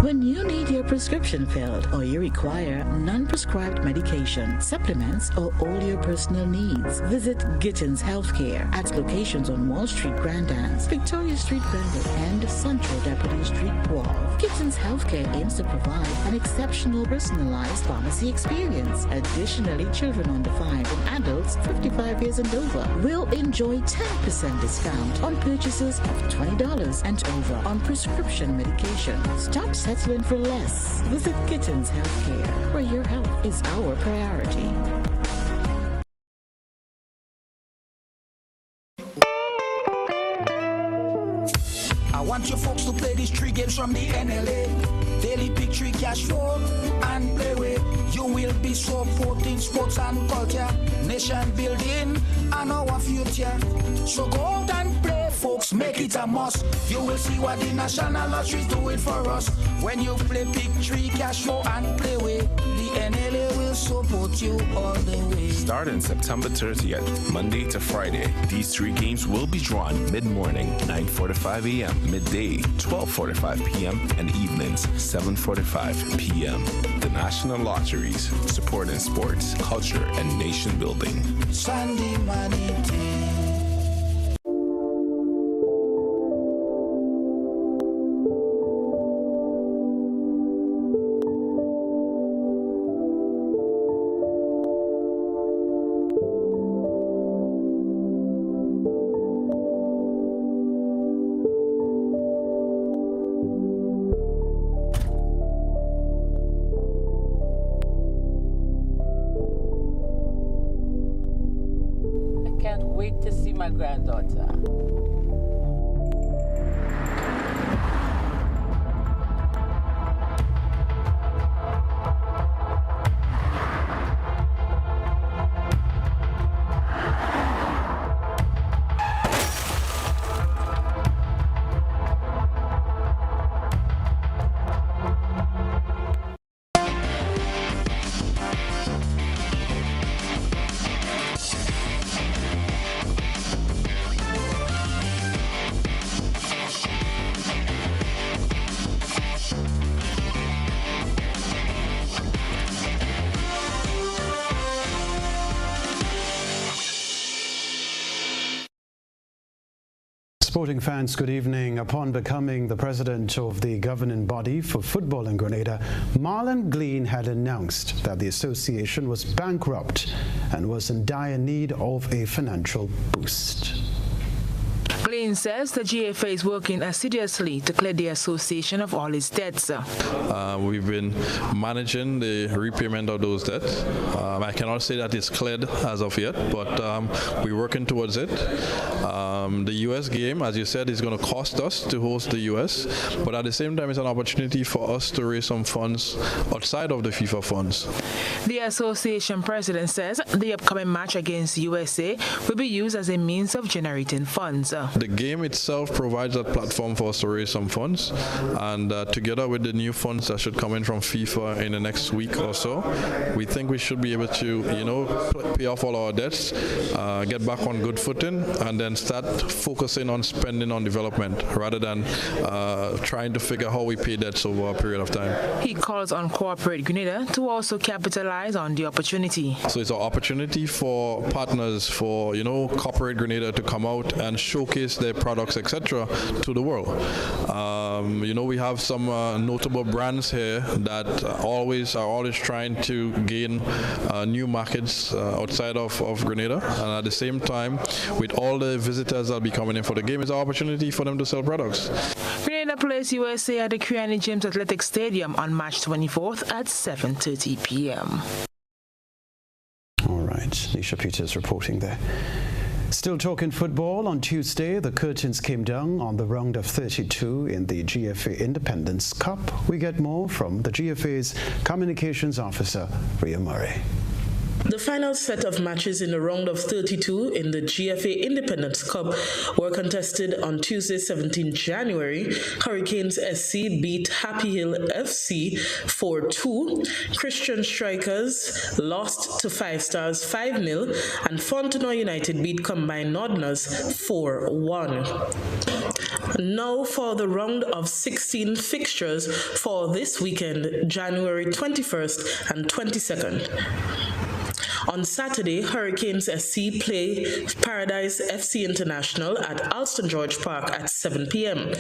When you need your prescription filled or you require non-prescribed medication, supplements, or all your personal needs, visit Gittins Healthcare at locations on Wall Street, Grand Anse, Victoria Street, Grenville, and Central Deputy Street, Wharf. Gittins Healthcare aims to provide an exceptional personalized pharmacy experience. Additionally, children under 5 and adults 55 years and over will enjoy 10% discount on purchases of $20 and over on prescription medication. Stop settling for less. Visit Gittins Healthcare, where your health is our priority. I want you folks to play these 3 games from the NLA. Daily pick 3 cash flow and play with. You will be supporting sports and culture, nation building, and our future. So go out and play folks, make it a must. You will see what the National Lottery is doing for us. When you play Pick 3, cash flow and play with, the NLA will support you all the way. Starting September 30th, Monday to Friday, these 3 games will be drawn mid-morning, 9:45 a.m., midday, 12:45 p.m., and evenings, 7:45 p.m. The National Lotteries, supporting sports, culture, and nation building. Sunday money day. Wait to see my granddaughter. Sporting fans, good evening. Upon becoming the president of the governing body for football in Grenada, Marlon Glean had announced that the association was bankrupt and was in dire need of a financial boost. Glean says the GFA is working assiduously to clear the association of all its debts. We've been managing the repayment of those debts. I cannot say that it's cleared as of yet, but we're working towards it. The U.S. game, as you said, is going to cost us to host the U.S., but at the same time, it's an opportunity for us to raise some funds outside of the FIFA funds. The association president says the upcoming match against USA will be used as a means of generating funds. The game itself provides a platform for us to raise some funds, and together with the new funds that should come in from FIFA in the next week or so, we think we should be able to, pay off all our debts, get back on good footing, and then start focusing on spending on development rather than trying to figure how we pay debts over a period of time. He calls on Corporate Grenada to also capitalize on the opportunity. So it's an opportunity for partners, for Corporate Grenada to come out and showcase their products, etc., to the world. We have some notable brands here that are always trying to gain new markets outside of Grenada, and at the same time, with all the visitors that will be coming in for the game, it's an opportunity for them to sell products. Grenada plays USA at the Creaney James Athletic Stadium on March 24th at 7:30 p.m. All right, Nisha Peters reporting there. Still talking football, on Tuesday, the curtains came down on the round of 32 in the GFA Independence Cup. We get more from the GFA's communications officer, Ria Murray. The final set of matches in the round of 32 in the GFA Independence Cup were contested on Tuesday, 17 January. Hurricanes SC beat Happy Hill FC 4-2. Christian Strikers lost to 5 Stars 5-0. And Fontenoy United beat Combined Northerners 4-1. Now for the round of 16 fixtures for this weekend, January 21st and 22nd. On Saturday, Hurricanes SC play Paradise FC International at Alston George Park at 7 p.m.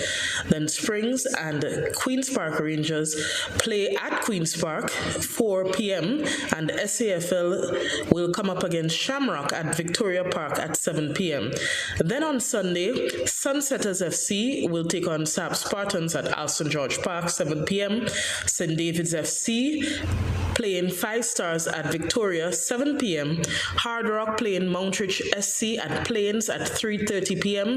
Then Springs and Queen's Park Rangers play at Queen's Park 4 p.m. and SAFL will come up against Shamrock at Victoria Park at 7 p.m. Then on Sunday, Sunsetters FC will take on SAP Spartans at Alston George Park 7 p.m. St. David's FC playing 5 Stars at Victoria 7 p.m., Hard Rock playing Mountridge SC at Plains at 3:30 p.m.,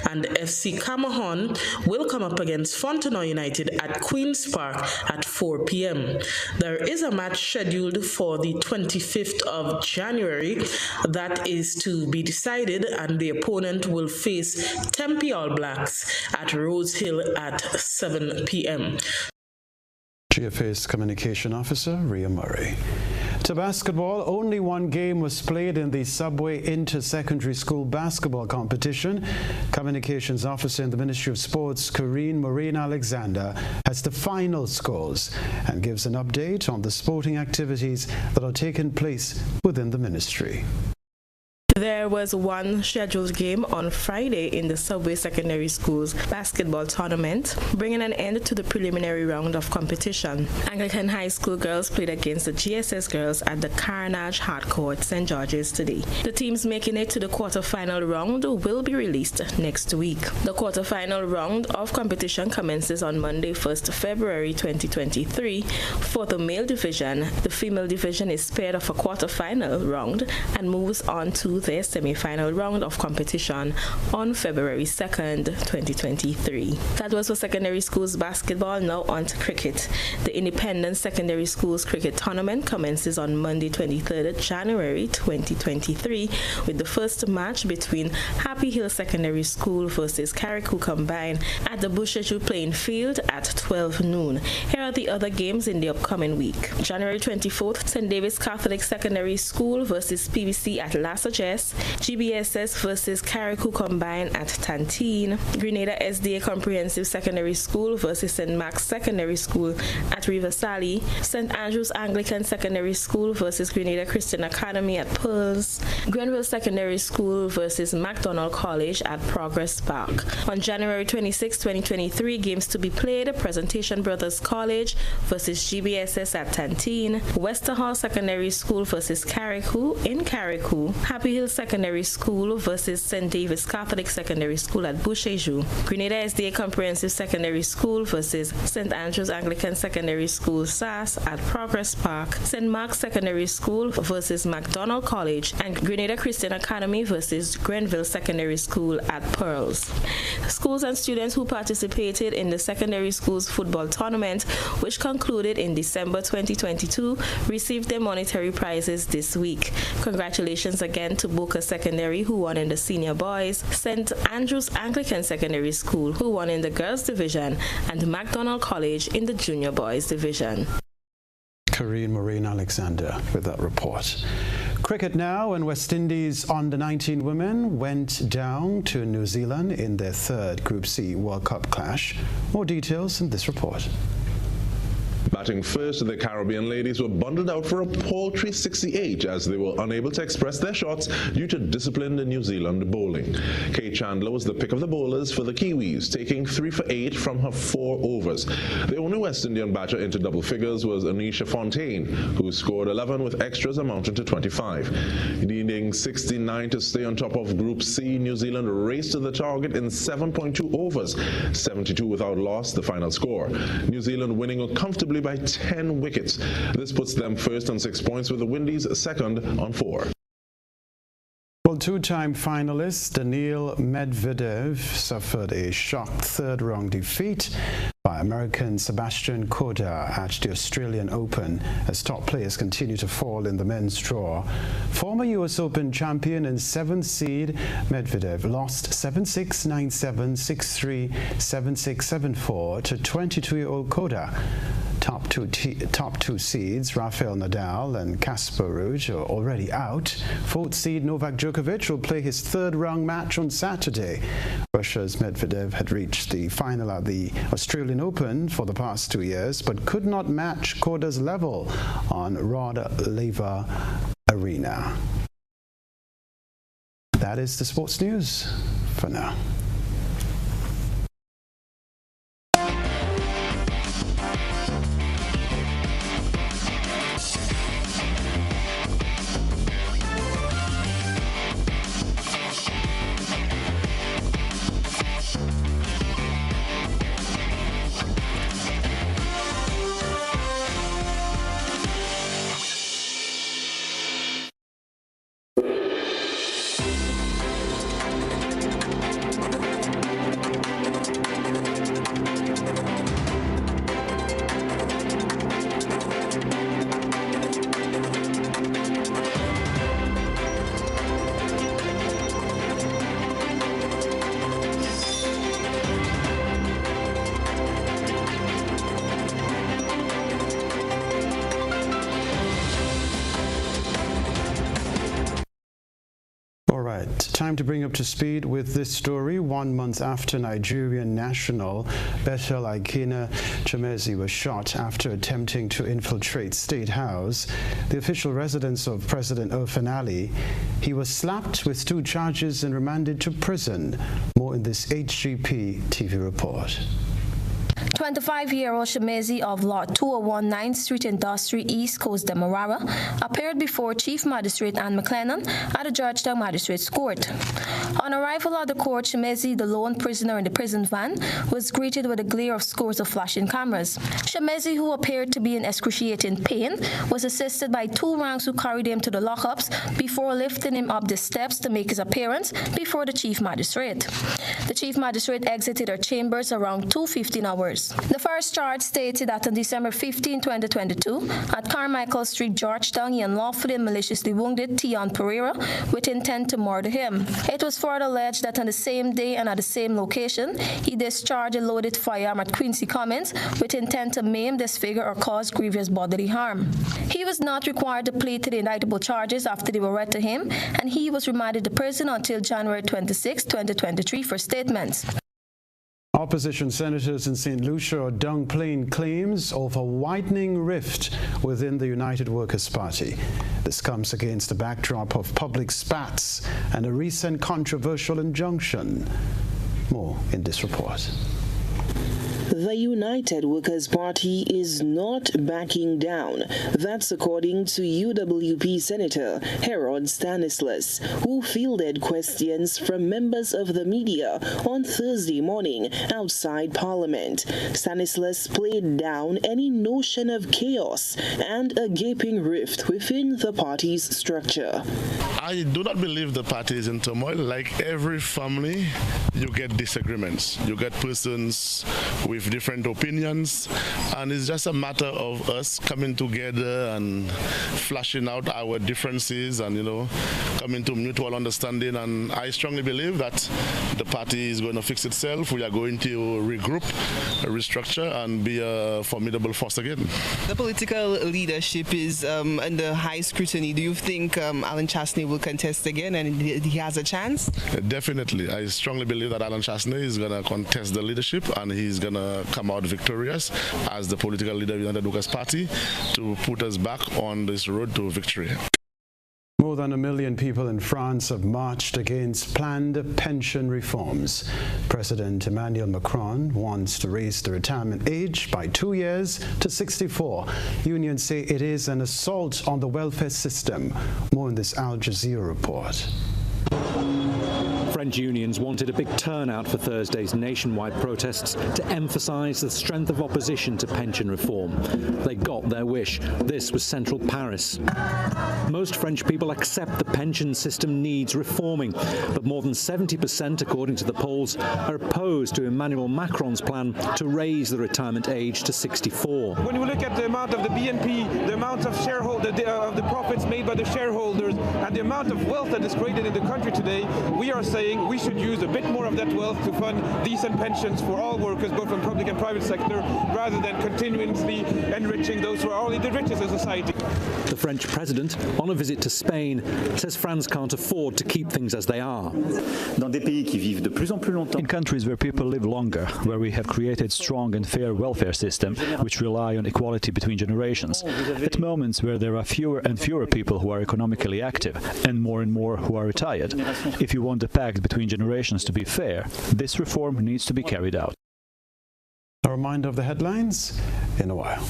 and FC Camahon will come up against Fontenoy United at Queen's Park at 4 p.m. There is a match scheduled for the 25th of January that is to be decided, and the opponent will face Tempe All Blacks at Rose Hill at 7 p.m. GFA's Communication Officer, Rhea Murray. To basketball, only one game was played in the Subway Inter-Secondary School basketball competition. Communications Officer in the Ministry of Sports, Corinne Maureen Alexander, has the final scores and gives an update on the sporting activities that are taking place within the ministry. There was one scheduled game on Friday in the Subway Secondary School's basketball tournament, bringing an end to the preliminary round of competition. Anglican High School girls played against the GSS girls at the Carnage Hardcourt, St. George's today. The teams making it to the quarterfinal round will be released next week. The quarterfinal round of competition commences on Monday, 1st February 2023. For the male division, the female division is spared of a quarterfinal round and moves on to their semi-final round of competition on February 2nd, 2023. That was for secondary schools basketball. Now on to cricket. The Independent Secondary Schools Cricket Tournament commences on Monday, 23rd January 2023 with the first match between Happy Hill Secondary School versus Carriacou Combined at the Busheju Playing Field at 12 noon. Here are the other games in the upcoming week. January 24th, St. David's Catholic Secondary School versus PBC at Lassages, GBSS versus Carriacou Combined at Tantine, Grenada SDA Comprehensive Secondary School versus St. Mark's Secondary School at Riverside, St. Andrew's Anglican Secondary School versus Grenada Christian Academy at Pearls, Grenville Secondary School versus MacDonald College at Progress Park. On January 26, 2023, games to be played: Presentation Brothers College versus GBSS at Tantine, Westerhall Secondary School versus Carriacou in Carriacou, Happy Hill Secondary School versus St. David's Catholic Secondary School at Busheju, Grenada SDA Comprehensive Secondary School versus St. Andrew's Anglican Secondary School SAS at Progress Park, St. Mark's Secondary School versus MacDonald College, and Grenada Christian Academy versus Grenville Secondary School at Pearls. Schools and students who participated in the secondary schools football tournament, which concluded in December 2022, received their monetary prizes this week. Congratulations again to Boca Secondary, who won in the senior boys, St. Andrew's Anglican Secondary School, who won in the girls division, and MacDonald College in the junior boys division. Corinne Maureen Alexander with that report. Cricket now, and West Indies under-19 women went down to New Zealand in their third Group C World Cup clash. More details in this report. Batting first, the Caribbean ladies were bundled out for a paltry 68 as they were unable to express their shots due to disciplined New Zealand bowling. Kate Chandler was the pick of the bowlers for the Kiwis, taking 3 for 8 from her 4 overs. The only West Indian batter into double figures was Anisha Fontaine, who scored 11 with extras amounting to 25. Needing 69 to stay on top of Group C, New Zealand raced to the target in 7.2 overs, 72 without loss, the final score. New Zealand winning comfortably by 10 wickets. This puts them first on 6 points, with the Windies second on 4. Well, two-time finalist Daniil Medvedev suffered a shock third-round defeat by American Sebastian Korda at the Australian Open as top players continue to fall in the men's draw. Former US Open champion and 7th seed Medvedev lost 7-6, 9-7, 6-3, 7-6, 7-4 to 22-year-old Korda. Top two seeds Rafael Nadal and Casper Ruud are already out. 4th seed Novak Djokovic will play his third-round match on Saturday. Russia's Medvedev had reached the final at the Australian Open for the past 2 years, but could not match Korda's level on Rod Laver Arena. That is the sports news for now. Time to bring up to speed with this story. 1 month after Nigerian national Bethel Ikena Chemezi was shot after attempting to infiltrate State House, the official residence of President Ofanali, he was slapped with 2 charges and remanded to prison. More in this HGP TV report. 25-year-old Chemezi of Lot 201 9th Street Industry, East Coast, Demerara, appeared before Chief Magistrate Ann McLennan at the Georgetown Magistrates Court. On arrival at the court, Chemezi, the lone prisoner in the prison van, was greeted with a glare of scores of flashing cameras. Chemezi, who appeared to be in excruciating pain, was assisted by 2 ranks who carried him to the lockups before lifting him up the steps to make his appearance before the Chief Magistrate. The Chief Magistrate exited her chambers around 2:15 hours. The first charge stated that on December 15, 2022, at Carmichael Street, Georgetown, he unlawfully and maliciously wounded Tion Pereira with intent to murder him. It was further alleged that on the same day and at the same location, he discharged a loaded firearm at Quincy Commons with intent to maim, disfigure, or cause grievous bodily harm. He was not required to plead to the indictable charges after they were read to him, and he was remanded to prison until January 26, 2023 for statements. Opposition senators in St. Lucia are downplaying claims of a widening rift within the United Workers' Party. This comes against the backdrop of public spats and a recent controversial injunction. More in this report. The United Workers' Party is not backing down. That's according to UWP Senator Harold Stanislaus, who fielded questions from members of the media on Thursday morning outside Parliament. Stanislaus played down any notion of chaos and a gaping rift within the party's structure. I do not believe the party is in turmoil. Like every family, you get disagreements. You get persons with different opinions, and it's just a matter of us coming together and flashing out our differences and, coming to mutual understanding. And I strongly believe that the party is going to fix itself. We are going to regroup, restructure, and be a formidable force again. The political leadership is under high scrutiny. Do you think Alan Chasney will contest again and he has a chance? Definitely. I strongly believe that Alan Chasney is going to contest the leadership, and he's going to come out victorious as the political leader of the United Workers' Party to put us back on this road to victory. More than 1 million people in France have marched against planned pension reforms. President Emmanuel Macron wants to raise the retirement age by 2 years to 64. Unions say it is an assault on the welfare system. More in this Al Jazeera report. French unions wanted a big turnout for Thursday's nationwide protests to emphasise the strength of opposition to pension reform. They got their wish. This was central Paris. Most French people accept the pension system needs reforming, but more than 70%, according to the polls, are opposed to Emmanuel Macron's plan to raise the retirement age to 64. When we look at the amount of the BNP, the amount of the profits made by the shareholders, and the amount of wealth that is created in the country today, we are saying we should use a bit more of that wealth to fund decent pensions for all workers, both from public and private sector, rather than continuously enriching those who are already the richest in society. The French president, on a visit to Spain, says France can't afford to keep things as they are. In countries where people live longer, where we have created strong and fair welfare system which rely on equality between generations, at moments where there are fewer and fewer people who are economically active and more who are retired, if you want the pact between generations to be fair, this reform needs to be carried out. A reminder of the headlines in a while.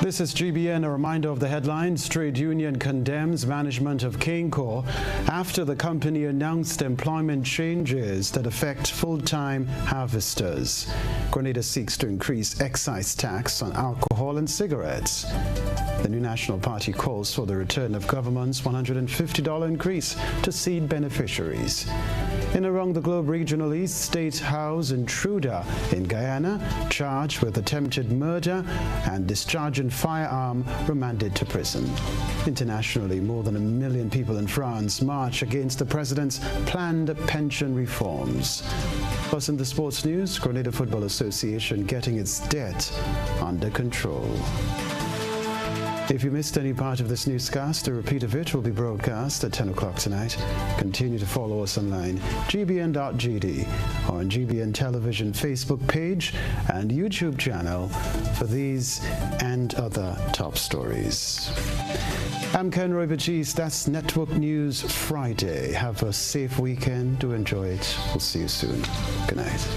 This is GBN. A reminder of the headlines. Trade union condemns management of Kenroy after the company announced employment changes that affect full-time harvesters. Grenada seeks to increase excise tax on alcohol and cigarettes. The New National Party calls for the return of government's $150 increase to seed beneficiaries. In Around the Globe Regional East, State House intruder in Guyana, charged with attempted murder and discharging firearm, remanded to prison. Internationally, more than 1 million people in France march against the president's planned pension reforms. Plus, in the sports news, Grenada Football Association getting its debt under control. If you missed any part of this newscast, a repeat of it will be broadcast at 10 o'clock tonight. Continue to follow us online, gbn.gd, or on GBN Television Facebook page and YouTube channel for these and other top stories. I'm Kenroy, Baptiste. That's Network News Friday. Have a safe weekend. Do enjoy it. We'll see you soon. Good night.